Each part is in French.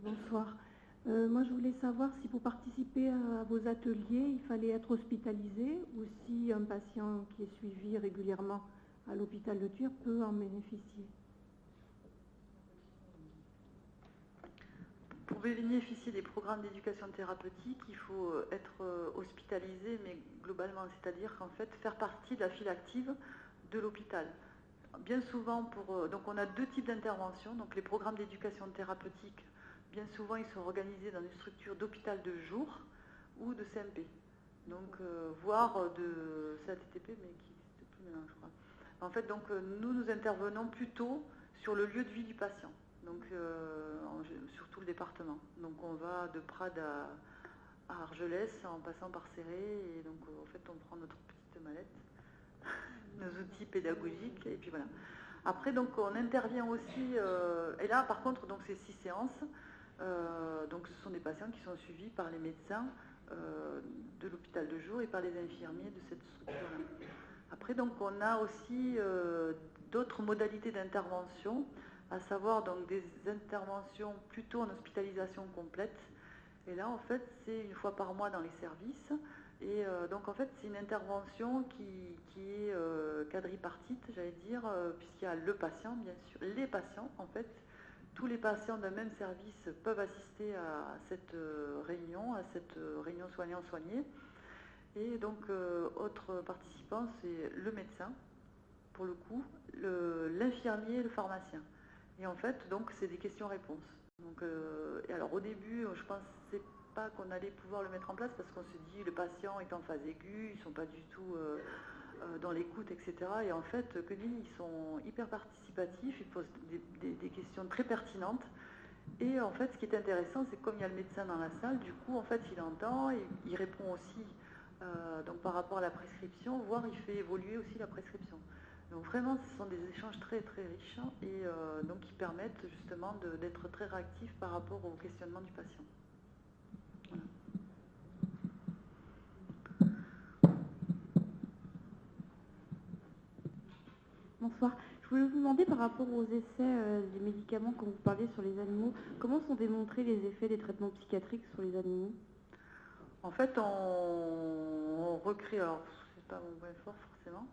Bonsoir. Moi, je voulais savoir si pour participer à vos ateliers, il fallait être hospitalisé ou si un patient qui est suivi régulièrement à l'hôpital de Tuire peut en bénéficier. Pour bénéficier des programmes d'éducation thérapeutique, il faut être hospitalisé, mais globalement, c'est-à-dire qu'en fait, faire partie de la file active de l'hôpital. Bien souvent, donc on a deux types d'interventions. Donc les programmes d'éducation thérapeutique, bien souvent, ils sont organisés dans une structure d'hôpital de jour ou de CMP. Donc, voire de CATTP, mais qui n'existe plus maintenant, je crois. En fait, donc, nous intervenons plutôt sur le lieu de vie du patient, donc sur tout le département. Donc, on va de Prades à Argelès en passant par Céré, et donc, en fait, on prend notre petite mallette, nos outils pédagogiques, et puis voilà. Après, donc, on intervient aussi, et là, par contre, donc, c'est 6 séances. Donc, ce sont des patients qui sont suivis par les médecins de l'hôpital de jour et par les infirmiers de cette structure-là. Après, donc, on a aussi d'autres modalités d'intervention, à savoir donc des interventions plutôt en hospitalisation complète. Et là, en fait, c'est une fois par mois dans les services. Et donc, en fait, c'est une intervention qui est quadripartite, j'allais dire, puisqu'il y a le patient, bien sûr, les patients, en fait. Tous les patients d'un même service peuvent assister à cette réunion soignant-soigné. Et donc, autre participant, c'est le médecin, pour le coup, l'infirmier et le pharmacien. Et en fait, donc, c'est des questions-réponses. Donc, et alors, au début, je pensais pas qu'on allait pouvoir le mettre en place parce qu'on se dit, le patient est en phase aiguë, ils ne sont pas du tout dans l'écoute, etc. Et en fait, ils sont hyper participatifs, ils posent des questions très pertinentes. Et en fait, ce qui est intéressant, c'est que comme il y a le médecin dans la salle, du coup, en fait, il entend et il répond aussi donc par rapport à la prescription, voire il fait évoluer aussi la prescription. Donc vraiment, ce sont des échanges très très riches et donc qui permettent justement d'être très réactifs par rapport au questionnement du patient. Voilà. Bonsoir. Je voulais vous demander par rapport aux essais des médicaments quand vous parliez sur les animaux, comment sont démontrés les effets des traitements psychiatriques sur les animaux? En fait, on recrée, alors c'est pas mon point fort forcément,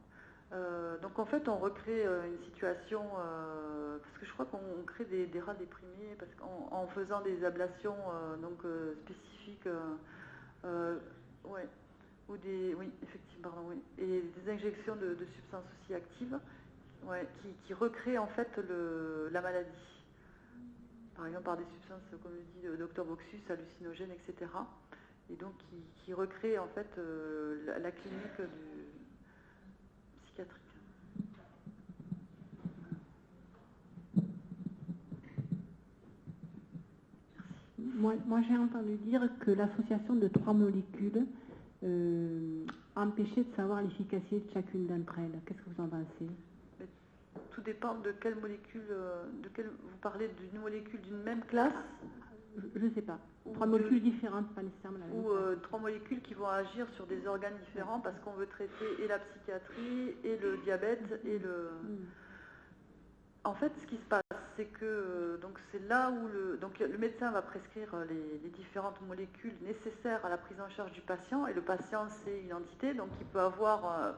donc en fait on recrée une situation, parce que je crois qu'on crée des rats déprimés, parce qu'en faisant des ablations spécifiques, ouais, ou oui, effectivement, pardon, oui, et des injections de substances aussi actives, ouais, qui recréent en fait la maladie. Par exemple par des substances, comme le dit le docteur Boxus, hallucinogènes, etc. Et donc qui recrée en fait la clinique psychiatrique. Moi j'ai entendu dire que l'association de 3 molécules empêchait de savoir l'efficacité de chacune d'entre elles. Qu'est-ce que vous en pensez? Tout dépend de quelle molécule, vous parlez d'une molécule d'une même classe? Je ne sais pas. 3 molécules différentes, pas nécessairement la même. Ou 3 molécules qui vont agir sur des organes différents parce qu'on veut traiter et la psychiatrie, et le diabète, et le... En fait, ce qui se passe, c'est que c'est là où le médecin va prescrire les différentes molécules nécessaires à la prise en charge du patient, et le patient, c'est une entité, donc il peut avoir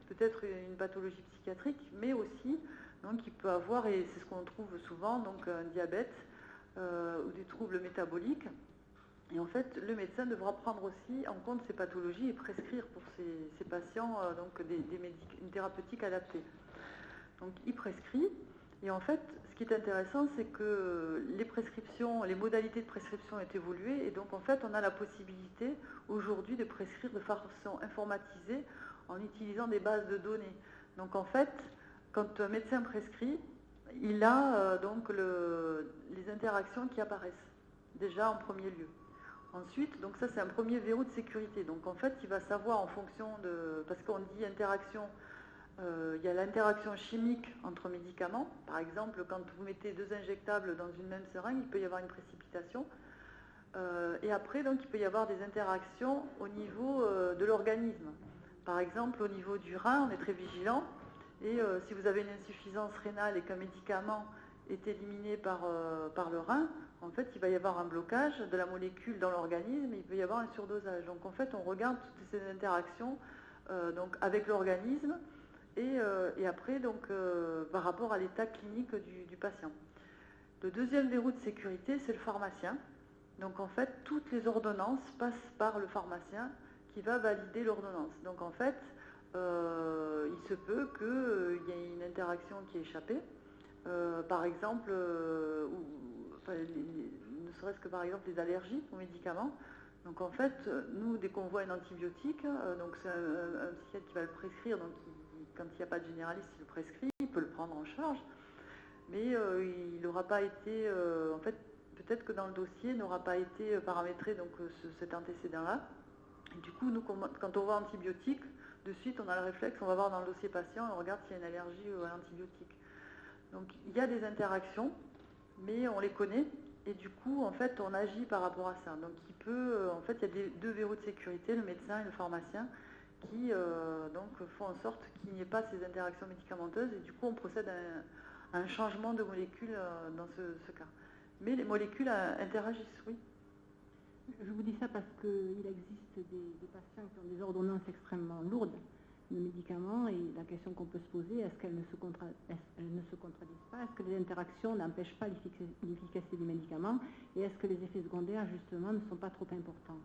peut-être une pathologie psychiatrique, mais aussi, donc il peut avoir, et c'est ce qu'on trouve souvent, donc un diabète ou des troubles métaboliques. Et en fait, le médecin devra prendre aussi en compte ces pathologies et prescrire pour ces patients une thérapeutique adaptée. Donc il prescrit, et en fait, ce qui est intéressant, c'est que les prescriptions, les modalités de prescription ont évolué, et donc en fait, on a la possibilité aujourd'hui de prescrire de façon informatisée en utilisant des bases de données. Donc en fait, quand un médecin prescrit, il a les interactions qui apparaissent déjà en premier lieu. Ensuite, donc ça c'est un premier verrou de sécurité. Donc en fait, il va savoir en fonction de... Parce qu'on dit interaction, il y a l'interaction chimique entre médicaments. Par exemple, quand vous mettez 2 injectables dans une même seringue, il peut y avoir une précipitation. Et après, donc, il peut y avoir des interactions au niveau de l'organisme. Par exemple, au niveau du rein, on est très vigilant. Et si vous avez une insuffisance rénale et qu'un médicament est éliminé par le rein, En fait, il va y avoir un blocage de la molécule dans l'organisme, il peut y avoir un surdosage. Donc en fait, on regarde toutes ces interactions donc avec l'organisme et après donc par rapport à l'état clinique du patient. Le deuxième verrou de sécurité, c'est le pharmacien. Donc en fait, toutes les ordonnances passent par le pharmacien qui va valider l'ordonnance. Donc en fait, il se peut qu'il y ait une interaction qui est échappée. Par exemple, ne serait-ce que par exemple les allergies aux médicaments. Donc en fait, nous, dès qu'on voit un antibiotique, donc c'est un psychiatre qui va le prescrire, donc quand il n'y a pas de généraliste, il le prescrit, il peut le prendre en charge, mais il n'aura pas été, en fait, peut-être que dans le dossier n'aura pas été paramétré donc cet antécédent-là. Et du coup, nous, quand on voit antibiotique, de suite, on a le réflexe, on va voir dans le dossier patient et on regarde s'il y a une allergie à l'antibiotique. Donc il y a des interactions, mais on les connaît et du coup en fait on agit par rapport à ça. Donc en fait il y a deux verrous de sécurité, le médecin et le pharmacien, qui donc font en sorte qu'il n'y ait pas ces interactions médicamenteuses et du coup on procède à un changement de molécules dans ce cas. Mais les molécules interagissent, oui. Je vous dis ça parce qu'il existe des patients qui ont des ordonnances extrêmement lourdes de médicaments et la question qu'on peut se poser, est-ce qu'elles ne se contradisent pas? Est-ce que les interactions n'empêchent pas l'efficacité du médicament? Et est-ce que les effets secondaires, justement, ne sont pas trop importants?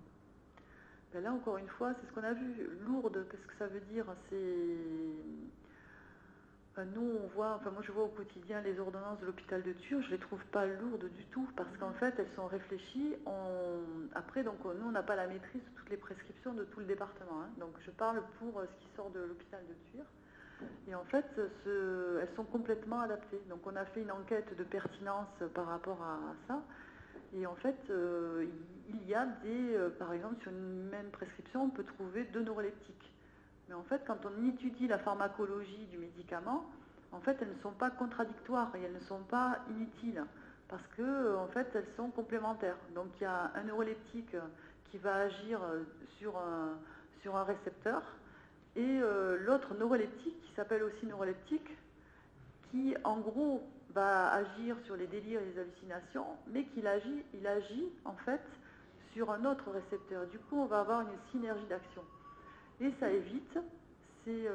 Ben là, encore une fois, c'est ce qu'on a vu. Lourde, qu'est-ce que ça veut dire? Nous, on voit, enfin moi je vois au quotidien les ordonnances de l'hôpital de Turges, je ne les trouve pas lourdes du tout, parce qu'en fait elles sont réfléchies. Après, donc nous on n'a pas la maîtrise de toutes les prescriptions de tout le département, hein. Donc je parle pour ce qui sort de l'hôpital de Turges. Et en fait, elles sont complètement adaptées. Donc on a fait une enquête de pertinence par rapport à ça. Et en fait, il y a par exemple, sur une même prescription, on peut trouver 2 neuroleptiques. Mais en fait, quand on étudie la pharmacologie du médicament, en fait, elles ne sont pas contradictoires et elles ne sont pas inutiles parce que, en fait, elles sont complémentaires. Donc, il y a un neuroleptique qui va agir sur un récepteur et l'autre neuroleptique qui s'appelle aussi neuroleptique qui, en gros, va agir sur les délires et les hallucinations, mais il agit en fait sur un autre récepteur. Du coup, on va avoir une synergie d'action. Et ça évite ces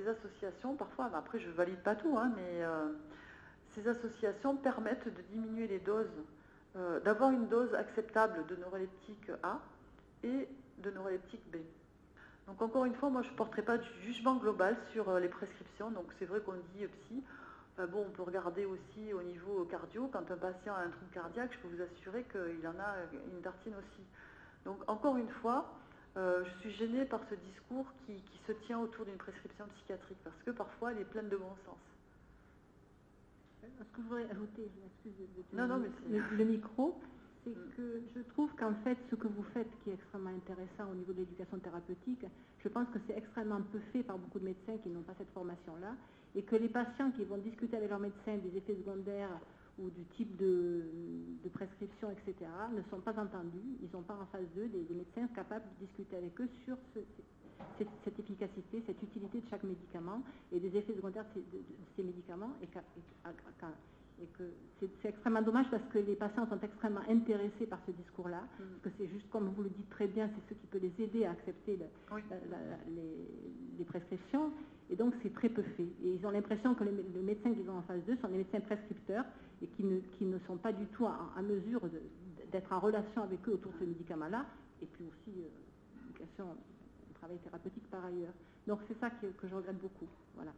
associations, parfois, après je ne valide pas tout, hein, mais ces associations permettent de diminuer les doses, d'avoir une dose acceptable de neuroleptique A et de neuroleptique B. Donc encore une fois, moi je ne porterai pas du jugement global sur les prescriptions, donc c'est vrai qu'on dit psy. Bon, on peut regarder aussi au niveau cardio, quand un patient a un trouble cardiaque, je peux vous assurer qu'il en a une tartine aussi. Donc encore une fois, je suis gênée par ce discours qui se tient autour d'une prescription psychiatrique, parce que parfois elle est pleine de bon sens. Ce que je voudrais ajouter, je m'excuse de tenir le micro, c'est que je trouve qu'en fait, ce que vous faites, qui est extrêmement intéressant au niveau de l'éducation thérapeutique, je pense que c'est extrêmement peu fait par beaucoup de médecins qui n'ont pas cette formation-là, et que les patients qui vont discuter avec leur médecin des effets secondaires ou du type de prescription, etc., ne sont pas entendus. Ils n'ont pas en face d'eux des médecins capables de discuter avec eux sur cette efficacité, cette utilité de chaque médicament et des effets secondaires de ces médicaments. Et que c'est extrêmement dommage parce que les patients sont extrêmement intéressés par ce discours-là, parce que c'est juste, comme vous le dites très bien, c'est ce qui peut les aider à accepter les prescriptions. Et donc, c'est très peu fait. Et ils ont l'impression que les médecins qu'ils ont en face d'eux sont des médecins prescripteurs et qui ne sont pas du tout à mesure d'être en relation avec eux autour de ce médicament-là. Et puis aussi, l'éducation, le travail thérapeutique par ailleurs. Donc, c'est ça que je regrette beaucoup. Voilà.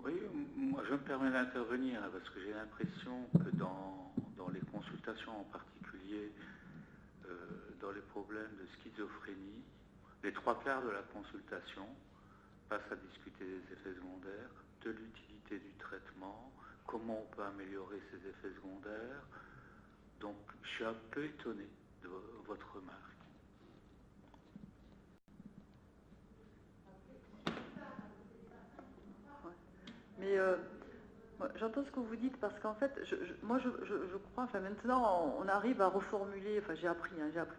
Oui, moi je me permets d'intervenir parce que j'ai l'impression que dans les consultations en particulier, dans les problèmes de schizophrénie, les 3/4 de la consultation passe à discuter des effets secondaires, de l'utilité du traitement, comment on peut améliorer ces effets secondaires. Donc, je suis un peu étonné de votre remarque. Mais j'entends ce que vous dites parce qu'en fait, moi je crois, enfin maintenant on arrive à reformuler, enfin j'ai appris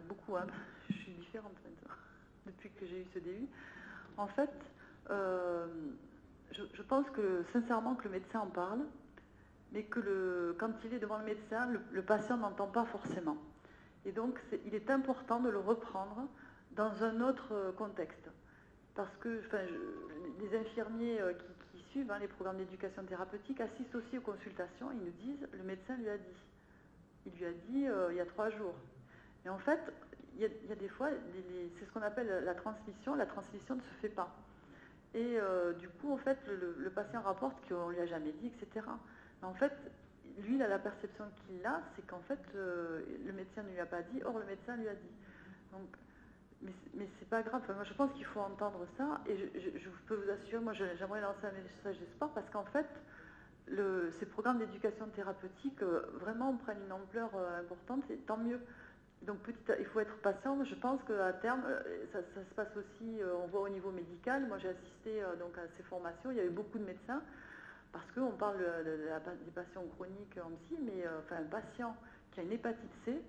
beaucoup, hein, je suis différente maintenant depuis que j'ai eu ce DU. En fait, je pense que sincèrement que le médecin en parle mais que quand il est devant le médecin, le patient n'entend pas forcément. Et donc, il est important de le reprendre dans un autre contexte. Parce que les infirmiers qui suivent les programmes d'éducation thérapeutique assistent aussi aux consultations, ils nous disent, le médecin lui a dit. Il lui a dit il y a 3 jours. Et en fait, il y a des fois, c'est ce qu'on appelle la transmission ne se fait pas. Et du coup, en fait, le patient rapporte qu'on ne lui a jamais dit, etc. Mais en fait, lui, il a la perception qu'il a, c'est qu'en fait, le médecin ne lui a pas dit, or le médecin lui a dit. Donc, mais c'est pas grave, moi je pense qu'il faut entendre ça, et je peux vous assurer, moi j'aimerais lancer un message d'espoir, parce qu'en fait, ces programmes d'éducation thérapeutique vraiment prennent une ampleur importante, et tant mieux. Donc il faut être patient. Je pense qu'à terme, ça se passe aussi, on voit au niveau médical. Moi j'ai assisté donc à ces formations, il y avait beaucoup de médecins, parce qu'on parle des patients chroniques en psy, mais un patient qui a une hépatite C,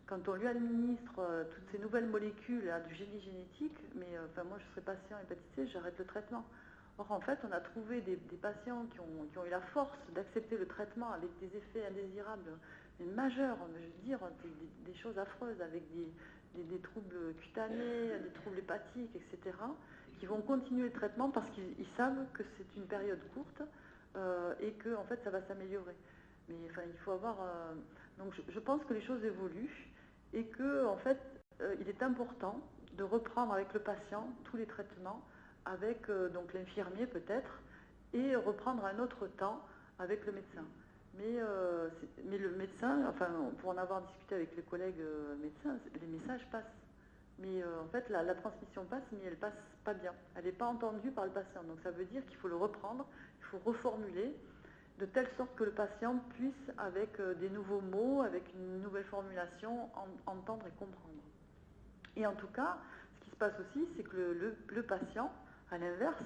quand on lui administre toutes ces nouvelles molécules du génie génétique, mais moi je serais patient hépatite C, j'arrête le traitement. Or en fait, on a trouvé des patients qui ont eu la force d'accepter le traitement avec des effets indésirables, mais majeurs, je veux dire, des choses affreuses, avec des troubles cutanés, des troubles hépatiques, etc., qui vont continuer le traitement parce qu'ils savent que c'est une période courte et que en fait ça va s'améliorer. Mais il faut avoir... donc je pense que les choses évoluent et que en fait il est important de reprendre avec le patient tous les traitements avec donc l'infirmier peut-être et reprendre un autre temps avec le médecin. Mais le médecin, pour en avoir discuté avec les collègues médecins, les messages passent. Mais en fait la transmission passe, mais elle passe pas bien. Elle n'est pas entendue par le patient. Donc ça veut dire qu'il faut le reprendre, il faut reformuler de telle sorte que le patient puisse, avec des nouveaux mots, avec une nouvelle formulation, entendre et comprendre. Et en tout cas, ce qui se passe aussi, c'est que le patient, à l'inverse,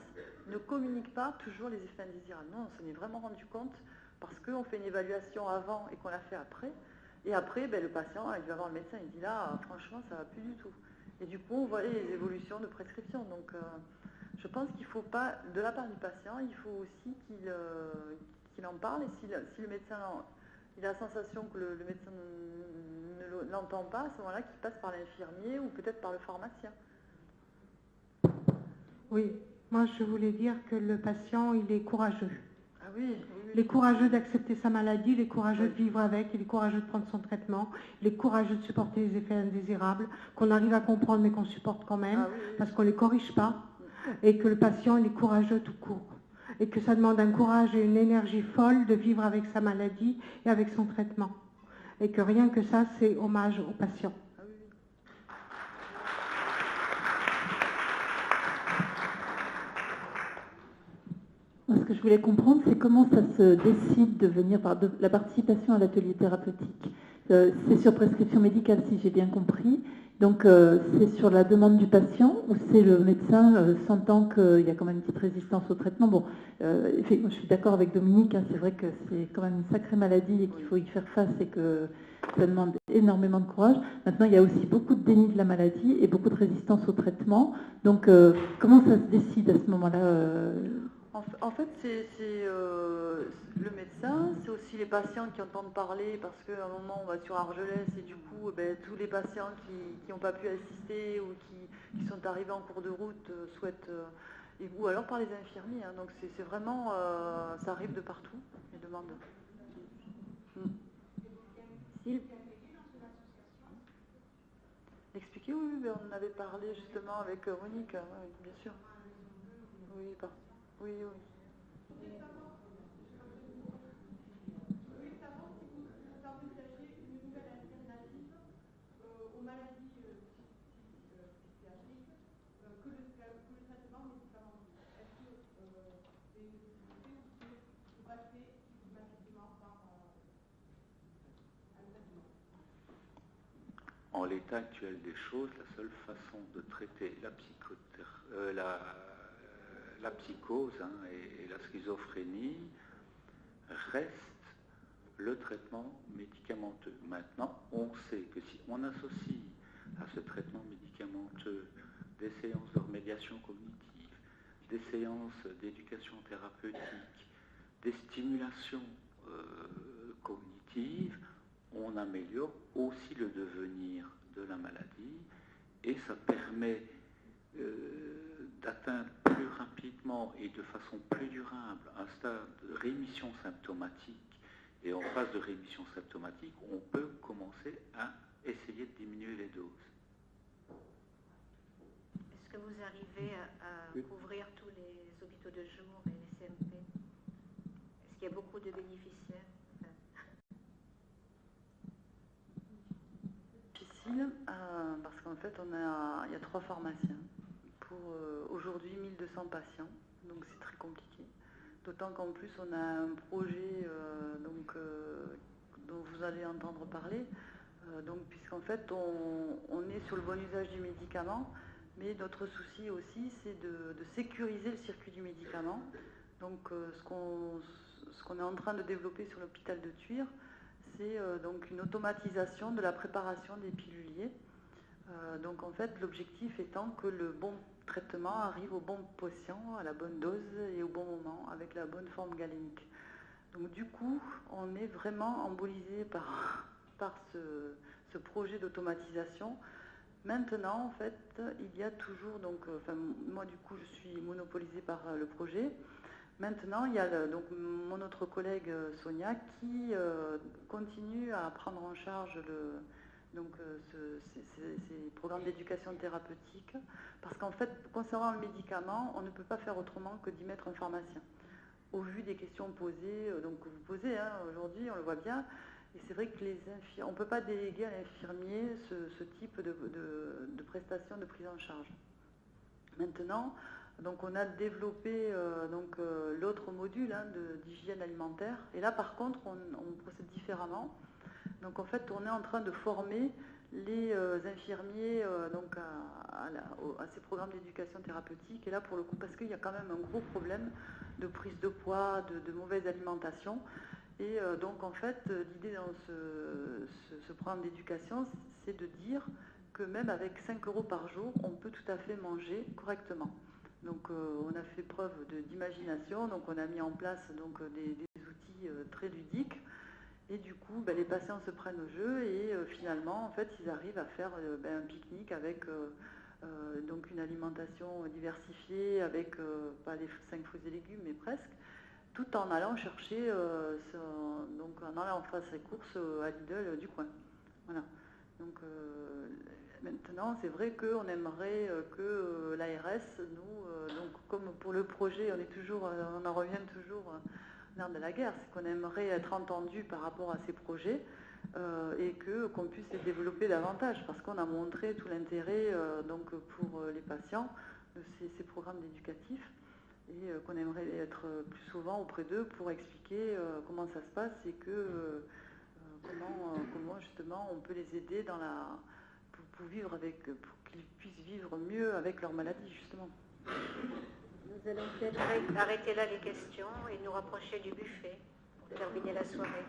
ne communique pas toujours les effets indésirables. Non, on s'en est vraiment rendu compte parce qu'on fait une évaluation avant et qu'on la fait après. Et après, le patient, il va voir le médecin, il dit là, franchement, ça ne va plus du tout. Et du coup, on voit les évolutions de prescription. Donc, je pense qu'il ne faut pas, de la part du patient, il faut aussi qu'il en parle. Et si le médecin, il a la sensation que le médecin ne l'entend pas, à ce moment-là, qu'il passe par l'infirmier ou peut-être par le pharmacien. Oui, moi je voulais dire que le patient, il est courageux. Ah oui. Il est courageux d'accepter sa maladie, il est courageux de vivre avec, il est courageux de prendre son traitement, il est courageux de supporter les effets indésirables, qu'on arrive à comprendre mais qu'on supporte quand même, parce qu'on ne les corrige pas, et que le patient, il est courageux tout court. Et que ça demande un courage et une énergie folle de vivre avec sa maladie et avec son traitement. Et que rien que ça, c'est hommage au patient. Ce que je voulais comprendre, c'est comment ça se décide de venir par la participation à l'atelier thérapeutique. C'est sur prescription médicale, si j'ai bien compris. Donc, c'est sur la demande du patient ou c'est le médecin sentant qu'il y a quand même une petite résistance au traitement. Bon, je suis d'accord avec Dominique, c'est vrai que c'est quand même une sacrée maladie et qu'il faut y faire face et que ça demande énormément de courage. Maintenant, il y a aussi beaucoup de déni de la maladie et beaucoup de résistance au traitement. Donc, comment ça se décide à ce moment-là En fait, c'est le médecin, c'est aussi les patients qui entendent parler, parce qu'à un moment, on va sur Argelès et du coup, tous les patients qui n'ont pas pu assister ou qui sont arrivés en cours de route souhaitent, ou alors par les infirmiers. Donc c'est vraiment, ça arrive de partout, les demandes. Expliquer, oui, on en avait parlé justement avec Monique, oui, bien sûr. Oui, oui. En l'état actuel des choses, la seule façon de traiter la psychose et la schizophrénie reste le traitement médicamenteux. Maintenant, on sait que si on associe à ce traitement médicamenteux des séances de remédiation cognitive, des séances d'éducation thérapeutique, des stimulations cognitive, on améliore aussi le devenir de la maladie et ça permet d'atteindre plus rapidement et de façon plus durable un stade de rémission symptomatique. Et en phase de rémission symptomatique, on peut commencer à essayer de diminuer les doses. Est-ce que vous arrivez à couvrir tous les hôpitaux de jour et les CMP? Est-ce qu'il y a beaucoup de bénéficiaires? Difficile, parce qu'en fait, il y a 3 pharmaciens pour aujourd'hui 1200 patients, donc c'est très compliqué. D'autant qu'en plus, on a un projet dont vous allez entendre parler, puisqu'en fait, on est sur le bon usage du médicament, mais notre souci aussi, c'est de sécuriser le circuit du médicament. Donc, ce qu'on est en train de développer sur l'hôpital de Tuire, c'est donc une automatisation de la préparation des piluliers. Donc, en fait, l'objectif étant que le bon traitement arrive au bon patient, à la bonne dose et au bon moment, avec la bonne forme galénique. Donc du coup, on est vraiment embolisé par ce projet d'automatisation. Maintenant, en fait, il y a toujours, moi du coup, je suis monopolisée par le projet. Maintenant, il y a mon autre collègue Sonia qui continue à prendre en charge ces programmes d'éducation thérapeutique, parce qu'en fait, concernant le médicament, on ne peut pas faire autrement que d'y mettre un pharmacien. Au vu des questions posées, que vous posez aujourd'hui, on le voit bien, et c'est vrai que on ne peut pas déléguer à l'infirmier ce type de prestation de prise en charge. Maintenant, donc on a développé l'autre module d'hygiène alimentaire, et là par contre, on procède différemment. Donc en fait, on est en train de former les infirmiers à ces programmes d'éducation thérapeutique. Et là, pour le coup, parce qu'il y a quand même un gros problème de prise de poids, de mauvaise alimentation. Et donc en fait, l'idée dans ce programme d'éducation, c'est de dire que même avec 5 € par jour, on peut tout à fait manger correctement. Donc on a fait preuve d'imagination, donc on a mis en place des outils très ludiques. Et du coup, les patients se prennent au jeu et finalement, en fait, ils arrivent à faire un pique-nique avec une alimentation diversifiée, avec pas les 5 fruits et légumes, mais presque, tout en allant chercher, en allant faire ses courses à Lidl du coin. Voilà. Donc maintenant, c'est vrai qu'on aimerait que l'ARS, nous, comme pour le projet, on en revient toujours de la guerre, c'est qu'on aimerait être entendu par rapport à ces projets et qu'on puisse les développer davantage, parce qu'on a montré tout l'intérêt pour les patients de ces programmes éducatifs et qu'on aimerait être plus souvent auprès d'eux pour expliquer comment ça se passe et comment justement on peut les aider pour qu'ils puissent vivre mieux avec leur maladie justement. Nous allons peut-être arrêter là les questions et nous rapprocher du buffet pour terminer la soirée.